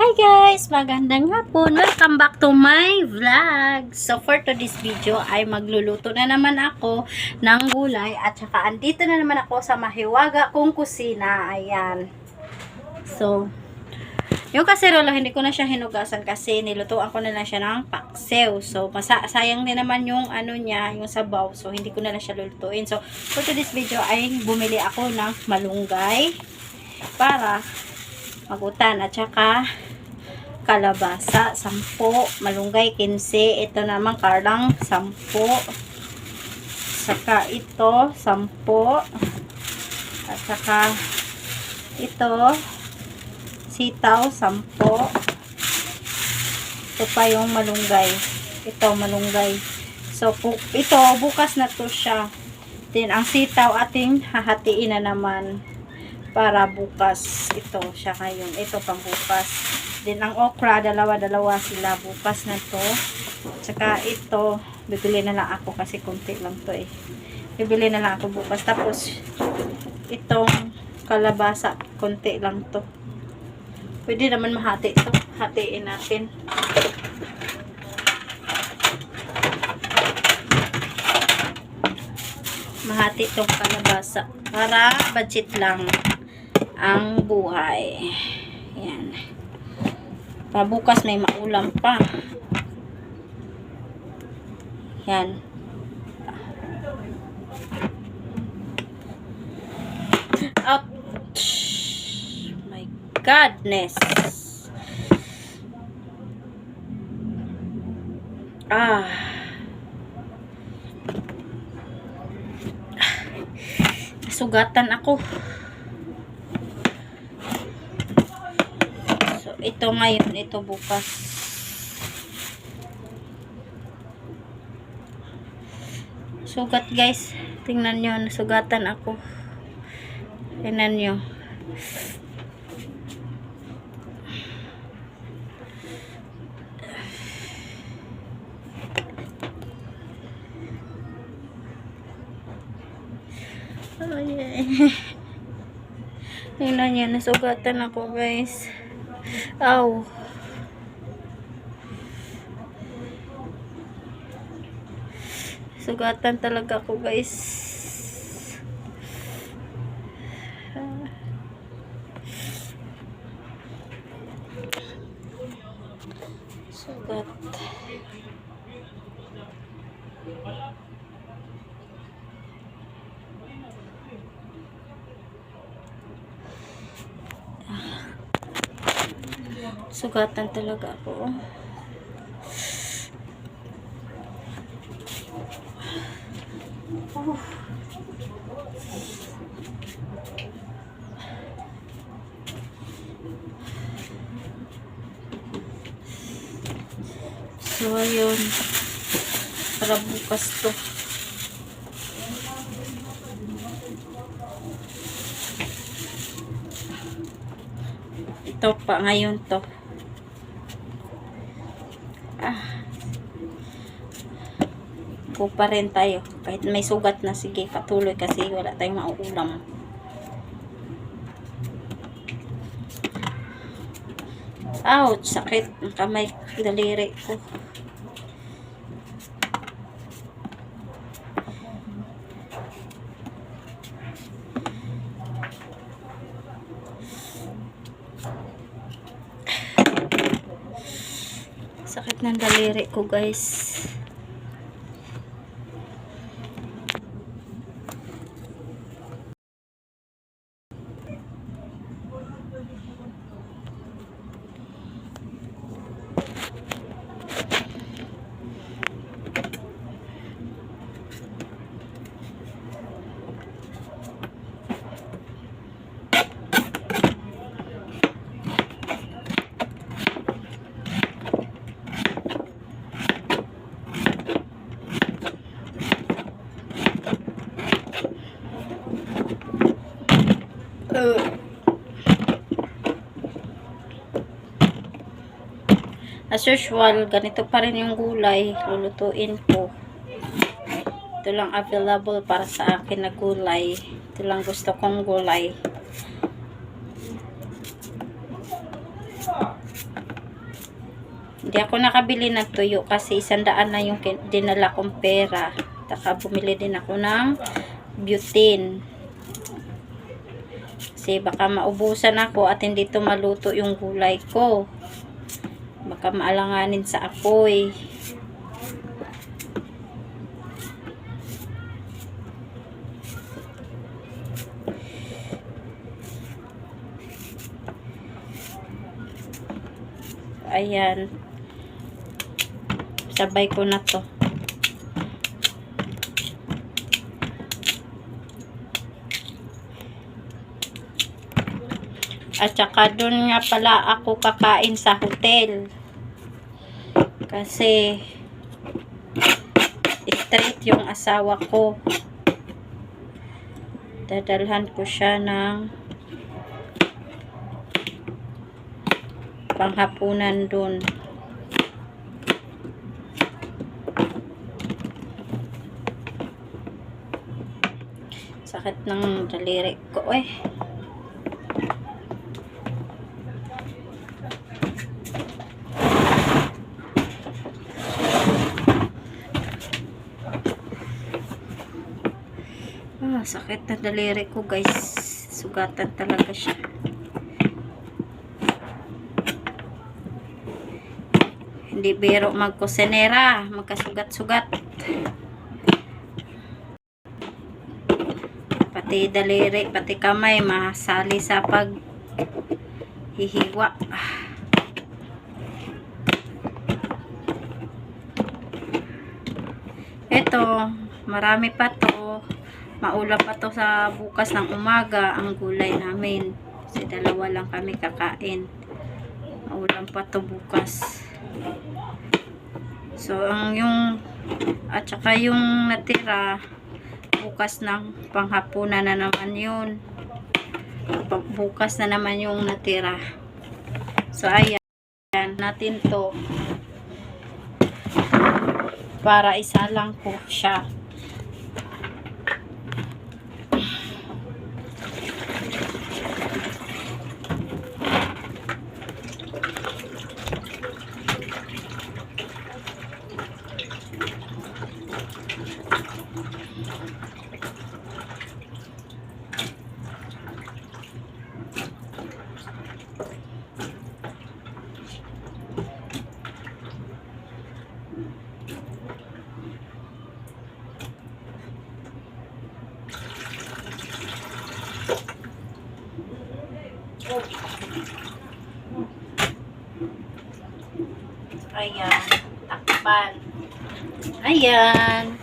Hi guys! Magandang hapon! Welcome back to my vlog! So for today's video ay magluluto na naman ako ng gulay at saka andito na naman ako sa mahiwaga kong kusina. Ayan. So, yung kaserola hindi ko na siya hinugasan kasi nilutuan ko na lang siya ng paksiw. So, sayang din naman yung ano niya, yung sabaw. So, hindi ko na lang siya lulutuin. So, for today's video ay bumili ako ng malunggay para magutan at saka kalabasa 10, malunggay 15, ito naman karlang 10, saka ito 10, at saka ito sitaw 10, ito pa yung malunggay, ito malunggay. So ito bukas na to siya. Then ang sitaw ating hahatiin na naman para bukas. Ito siya ngayon, ito pang bukas. Then ang okra, dalawa sila bukas na to. Tsaka ito, bibili na lang ako kasi konti lang to eh. Bibili na lang ako bukas. Tapos, itong kalabasa, konti lang to. Pwede naman mahati ito. Hatiin natin. Mahati itong kalabasa. Para budget lang ang buhay. Yan. Para bukas may maulam pa. Yan. Ouch! My goodness! Sugatan ako. Ito ngayon, ito bukas. Sugat guys. Tingnan nyo, nasugatan ako. Tingnan nyo. Oh, yeah. Tingnan nyo, nasugatan ako guys. Ow. Sugatan talaga ako guys. Sugat. Sugatan talaga ako. So ayun, para bukas to. Ito pa ngayon to. Go pa rin tayo. Kahit may sugat na, sige, patuloy kasi wala tayong mauulam. Ouch! Sakit ang kamay, daliri ko. Sakit ng daliri ko guys. As usual, ganito pa rin yung gulay. Lulutuin ko. Ito lang available para sa akin na gulay. Ito lang gusto kong gulay. Hindi ako nakabili ng tuyo kasi 100 na yung dinala kong pera. Taka bumili din ako ng butane. Kasi baka maubusan ako at hindi to maluto yung gulay ko. Baka maalanganin sa apoy. Ayan. Sabay ko na to. At saka doon nga pala ako kakain sa hotel. Kasi straight yung asawa ko. Dadalhan ko siya ng panghapunan doon. Sakit ng daliri ko eh. Sakit na daliri ko guys. Sugatan talaga siya. Hindi biro magkusenera. Magkasugat-sugat. Pati daliri, pati kamay masali sa paghihiwa. Ito, marami pa to. Maula pa to sa bukas ng umaga ang gulay namin. Kasi 2 lang kami kakain. Maulam pa to bukas. So, at saka yung natira, bukas ng panghapunan na naman yun. Bukas na naman yung natira. So, ayan. Natin to. Para isa lang ko siya. Ayan, takpan. Ayan.